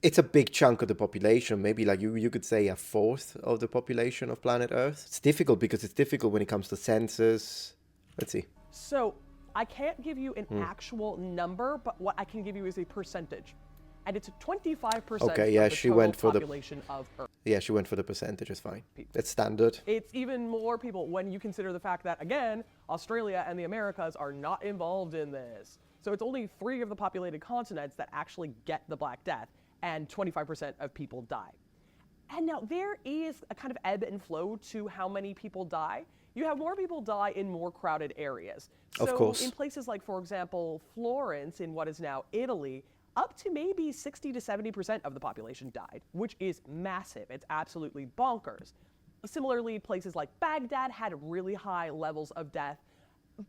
It's a big chunk of the population, maybe like you could say a fourth of the population of planet Earth. It's difficult because it's difficult when it comes to census. Let's see. So I can't give you an actual number, but what I can give you is a percentage. And it's 25% Okay, of yeah, the she total went for the population of Earth. yeah, she went for the percentage. It's fine. It's standard. It's even more people when you consider the fact that, again, Australia and the Americas are not involved in this. So it's only 3 of the populated continents that actually get the Black Death, and 25% of people die. And now there is a kind of ebb and flow to how many people die. You have more people die in more crowded areas. Of So course. in places like, for example, Florence in what is now Italy, up to maybe 60 to 70% of the population died, which is massive. It's absolutely bonkers. Similarly, places like Baghdad had really high levels of death.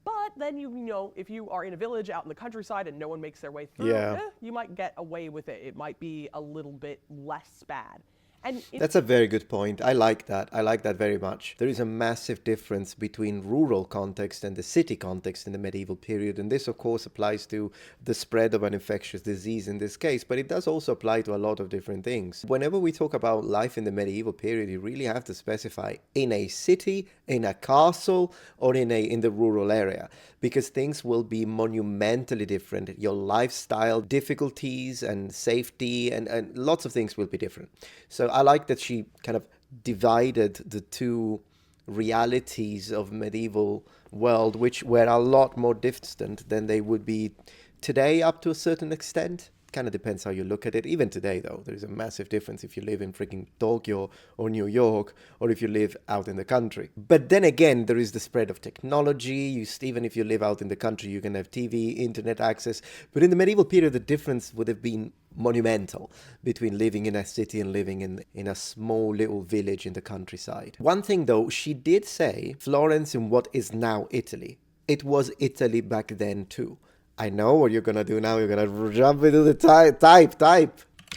But then you know, if you are in a village out in the countryside and no one makes their way through, Yeah. you might get away with it. It might be a little bit less bad. And That's a very good point. I like that. I like that very much. There is a massive difference between rural context and the city context in the medieval period. And this, of course, applies to the spread of an infectious disease in this case, but it does also apply to a lot of different things. Whenever we talk about life in the medieval period, you really have to specify in a city, in a castle, or in the rural area, because things will be monumentally different. Your lifestyle difficulties and safety and lots of things will be different. So I like that she kind of divided the two realities of medieval world, which were a lot more distant than they would be today up to a certain extent. Kind of depends how you look at it. Even today, though, there is a massive difference if you live in freaking Tokyo or New York or if you live out in the country. But then again, there is the spread of technology. Even if you live out in the country, you can have TV, internet access. But in the medieval period, the difference would have been monumental between living in a city and living in a small little village in the countryside. One thing, though, she did say Florence in what is now Italy. It was Italy back then, too. I know what you're gonna do now. You're gonna jump into the type.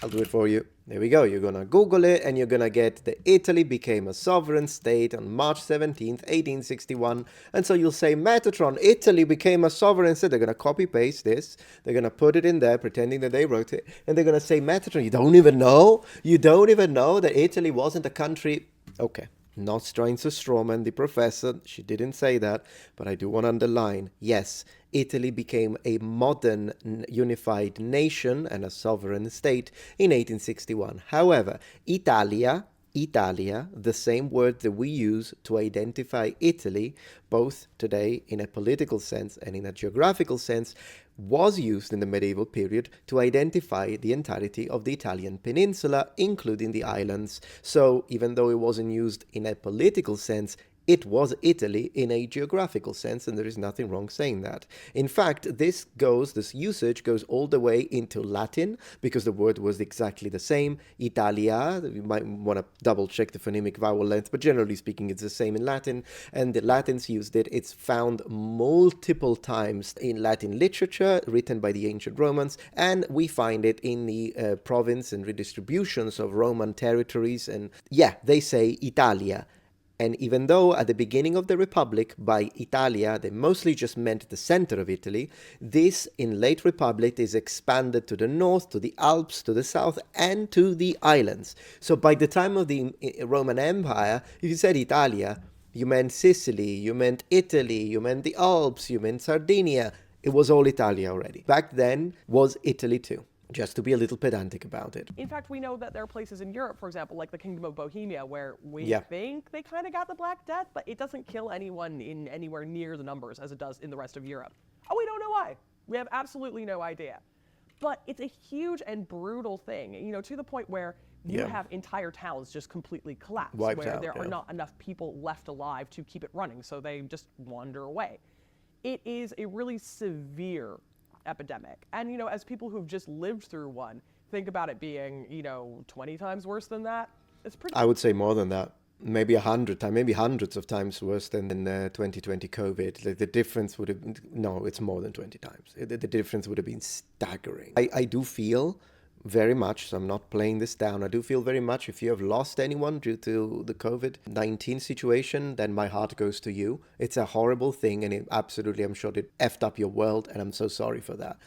I'll do it for you. There we go. You're gonna Google it and you're gonna get that Italy became a sovereign state on March 17th, 1861. And so you'll say Metatron, Italy became a sovereign state. They're gonna copy paste this. They're gonna put it in there, pretending that they wrote it, and they're gonna say Metatron. You don't even know. You don't even know that Italy wasn't a country. Okay. Not trying to strawman the professor, she didn't say that, but I do want to underline, yes, Italy became a modern unified nation and a sovereign state in 1861. However, Italia, the same word that we use to identify Italy, both today in a political sense and in a geographical sense, was used in the medieval period to identify the entirety of the Italian peninsula, including the islands. So even though it wasn't used in a political sense, it was Italy in a geographical sense, and there is nothing wrong saying that. In fact, this usage goes all the way into Latin, because the word was exactly the same. Italia, you might want to double check the phonemic vowel length, but generally speaking, it's the same in Latin, and the Latins used it. It's found multiple times in Latin literature, written by the ancient Romans, and we find it in the province and redistributions of Roman territories, and yeah, they say Italia. And even though at the beginning of the Republic, by Italia, they mostly just meant the center of Italy, this in late Republic is expanded to the north, to the Alps, to the south, and to the islands. So by the time of the Roman Empire, if you said Italia, you meant Sicily, you meant Italy, you meant the Alps, you meant Sardinia. It was all Italia already. Back then was Italy too. Just to be a little pedantic about it. in fact, we know that there are places in Europe, for example, like the Kingdom of Bohemia, where we Yeah. think they kind of got the Black Death, but it doesn't kill anyone in anywhere near the numbers as it does in the rest of Europe. Oh, we don't know why. We have absolutely no idea. But it's a huge and brutal thing, you know, to the point where you Yeah. have entire towns just completely collapsed, Wiped where out, there are yeah. not enough people left alive to keep it running, so they just wander away. It is a really severe epidemic. And, you know, as people who've just lived through one, think about it being, you know, 20 times worse than that. It's pretty. I would say more than that. Maybe 100 times, maybe hundreds of times worse than in 2020 COVID. The difference would have, no, it's more than 20 times. The difference would have been staggering. I do feel very much, so I'm not playing this down, I do feel very much if you have lost anyone due to the COVID-19 situation, then my heart goes to you. It's a horrible thing, and it absolutely, I'm sure it effed up your world, and I'm so sorry for that.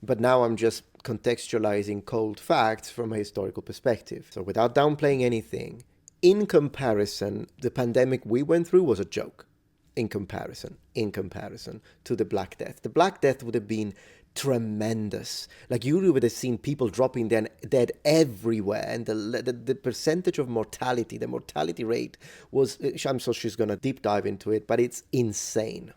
But now I'm just contextualizing cold facts from a historical perspective. So without downplaying anything, in comparison, the pandemic we went through was a joke. In comparison to the Black Death. The Black Death would have been tremendous. Like, you would have seen people dropping dead everywhere, and the percentage of mortality, the mortality rate was, I'm sure she's going to deep dive into it, but it's insane.